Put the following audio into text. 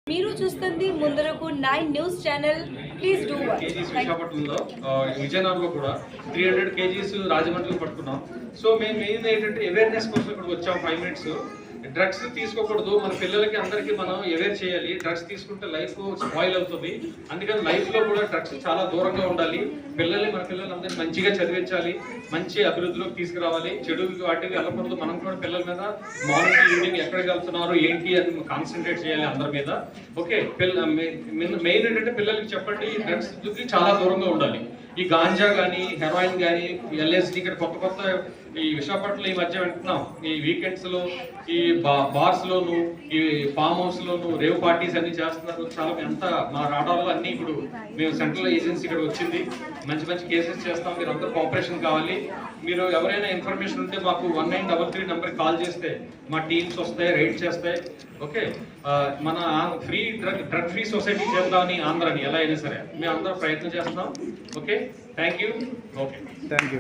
మీరు చూస్తుంది ముందరకు 9 news channel. Please do watch. విశాఖపట్నంలో విజయనగరంలో కూడా 300 kgs రాజమండ్రిలో పట్టుకున్నాం. సో మేము మెయిన్ ఏంటంటే అవేర్నెస్ కోసం ఇక్కడికి వచ్చాం. 5 minutes డ్రగ్స్ తీసుకోకూడదు, మన పిల్లలకి అందరికీ మనం అవేర్ చేయాలి. డ్రగ్స్ తీసుకుంటే లైఫ్ స్పాయిల్ అవుతుంది. అందుకని లైఫ్లో కూడా డ్రగ్స్ చాలా దూరంగా ఉండాలి. మన పిల్లలందరినీ మంచిగా చదివించాలి, మంచి అభివృద్ధిలోకి తీసుకురావాలి. చెడు వాటికి వెళ్ళకూడదు. మనం కూడా పిల్లల మీద మార్నింగ్ ఈవినింగ్ ఎక్కడికి వెళ్తున్నారు ఏంటి అని కాన్సన్ట్రేట్ చేయాలి అందరి మీద. ఓకే, మెయిన్ ఏంటంటే పిల్లలకి చెప్పండి డ్రగ్స్కి చాలా దూరంగా ఉండాలి. ఈ గాంజా కానీ హెరాయిన్ కానీ ఎల్ఎస్డి ఇక్కడ కొత్త ఈ విశాఖపట్నంలో ఈ మధ్య వింటున్నాం. ఈ వీకెండ్స్లో ఈ బార్స్లోను ఈ ఫామ్ హౌస్లోను రేవ్ పార్టీస్ అన్ని చేస్తున్నారు. చాలా ఎంత మా రాడార్లో అన్ని ఇప్పుడు మేము సెంట్రల్ ఏజెన్సీ ఇక్కడ వచ్చింది. మంచి కేసెస్ చేస్తాం. మీరు అందరూ కోఆపరేషన్ కావాలి. మీరు ఎవరైనా ఇన్ఫర్మేషన్ ఉంటే మాకు 1933 నెంబర్కి కాల్ చేస్తే మా టీమ్స్ వస్తాయి, రైడ్ చేస్తాయి. ఓకే, మన డ్రగ్ ఫ్రీ సొసైటీ చేద్దామని ఆంధ్రాని ఎలా అయినా సరే మేము అందరం ప్రయత్నం చేస్తాం. Okay, thank you. Okay, thank you.